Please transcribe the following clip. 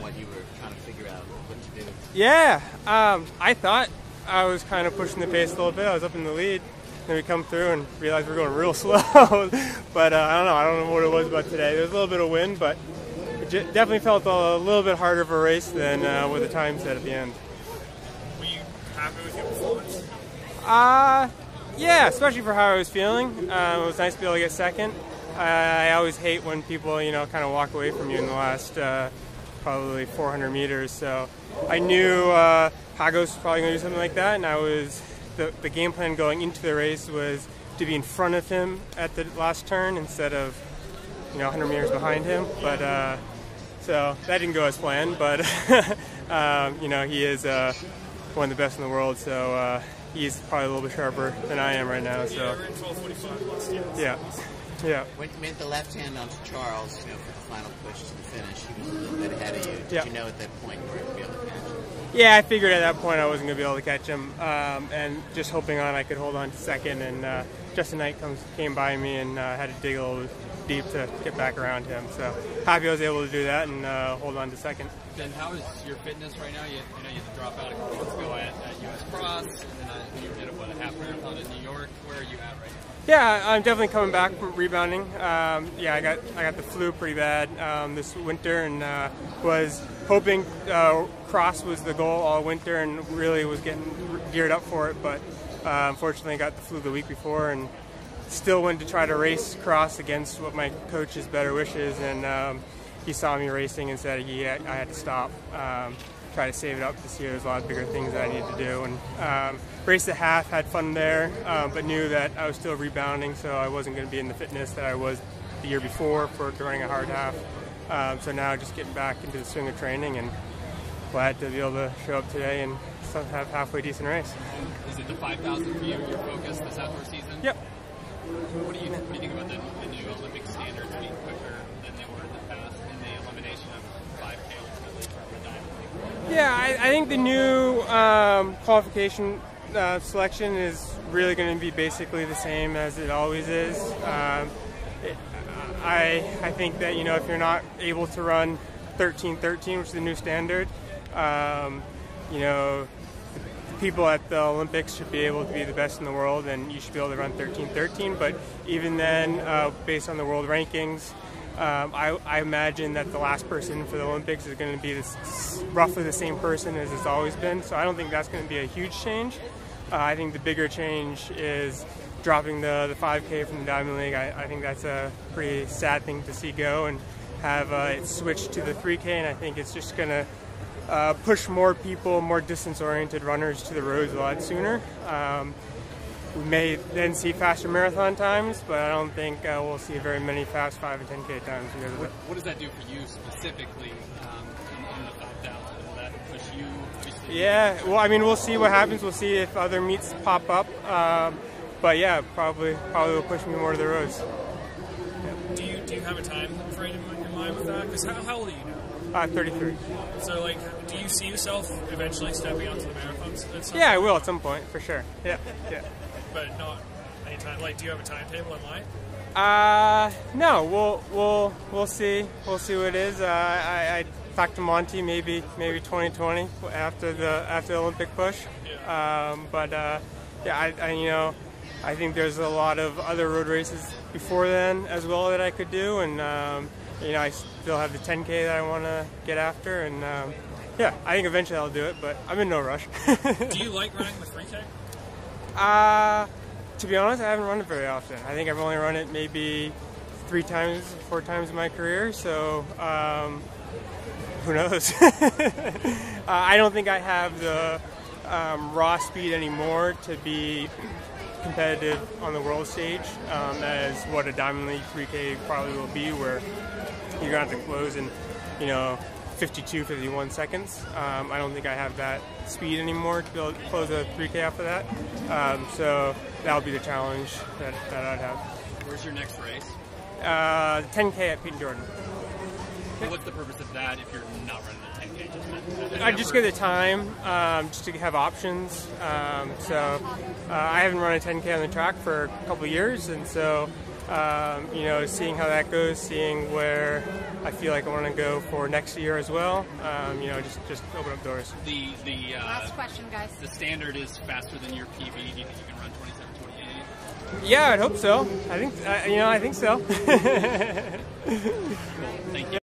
what you were trying to figure out what to do? Yeah, I thought I was kind of pushing the pace a little bit. I was up in the lead. Then we come through and realize we're going real slow. But I don't know what it was about today. There was a little bit of wind, but it definitely felt a little bit harder of a race than what the time said at the end. Were you happy with your performance? Yeah, especially for how I was feeling. It was nice to be able to get second. I always hate when people, kind of walk away from you in the last probably 400 meters. So I knew Hagos was probably going to do something like that, and I was the game plan going into the race was to be in front of him at the last turn instead of 100 meters behind him. But so that didn't go as planned. But he is one of the best in the world. So. He's probably a little bit sharper than I am right now. So. Yeah, we're in 12:45 last year. Yeah. When you made the left hand onto Charles, for the final push to the finish, he was a little bit ahead of you. Did you know at that point you were going to be able to catch him? Yeah, I figured at that point I wasn't going to be able to catch him, and just hoping I could hold on to second. And Justin Knight came by me and had to dig a little deep to get back around him. So happy I was able to do that and hold on to second. Ben, how is your fitness right now? You had to drop out a couple months ago at US Cross, and then you did a half marathon in New York. Where are you at right now? Yeah, I'm definitely coming back from rebounding. I got the flu pretty bad this winter, and was hoping cross was the goal all winter, and really was getting geared up for it. But unfortunately, I got the flu the week before, and still went to try to race cross against what my coach's better wishes, and he saw me racing and said I had to stop. Try to save it up this year. There's a lot of bigger things that I need to do, and raced the half, had fun there, but knew that I was still rebounding, so I wasn't going to be in the fitness that I was the year before for running a hard half. So now just getting back into the swing of training, and glad to be able to show up today and have halfway decent race. Is it the 5,000 for you, your focus this outdoor season? Yep. What do you think about the new Olympic standards being quicker than they were in the past, and the elimination of 5K ultimately for the Diamond League? Yeah, I think the new qualification selection is really going to be basically the same as it always is. I think that if you're not able to run 13:13, which is the new standard, people at the Olympics should be able to be the best in the world, and you should be able to run 13:13. But even then, based on the world rankings, I imagine that the last person for the Olympics is going to be roughly the same person as it's always been. So I don't think that's going to be a huge change. I think the bigger change is dropping the 5K from the Diamond League. I think that's a pretty sad thing to see go, and have it switched to the 3K, and I think it's just going to push more people, more distance-oriented runners to the roads a lot sooner. We may then see faster marathon times, but I don't think we'll see very many fast 5 and 10K times because of it. What does that do for you specifically in the 5,000? Will that push you? Yeah, well, we'll see what happens. We'll see if other meets pop up. But yeah, probably will push me more to the roads. Yeah. Do you have a time frame in your mind with that? Because how old are you now? 33. So, do you see yourself eventually stepping onto the marathons at some Yeah, point? I will at some point, for sure. Yeah. But not anytime. Do you have a timetable in mind? No, we'll see. We'll see what it is. I talked to Monty maybe 2020 after the Olympic push. Yeah. I think there's a lot of other road races before then as well that I could do, and I still have the 10K that I want to get after, and I think eventually I'll do it, but I'm in no rush. Do you like running the 3K? To be honest, I haven't run it very often. I think I've only run it maybe 4 times in my career, so who knows? I don't think I have the raw speed anymore to be competitive on the world stage as what a Diamond League 3K probably will be, where you're going to have to close in 52, 51 seconds. I don't think I have that speed anymore to be able to close a 3K after that. So that'll be the challenge that I'd have. Where's your next race? 10K at Pete and Jordan. Well, what's the purpose of that if you're not running the 10K? I just get the time, just to have options. I haven't run a 10K on the track for a couple of years, and so seeing how that goes, seeing where I feel like I want to go for next year as well. You know, just open up doors. The last question, guys. The standard is faster than your PB. Do you think you can run 27:28? Yeah, I'd hope so. I think you know, I think so. Cool. Thank you.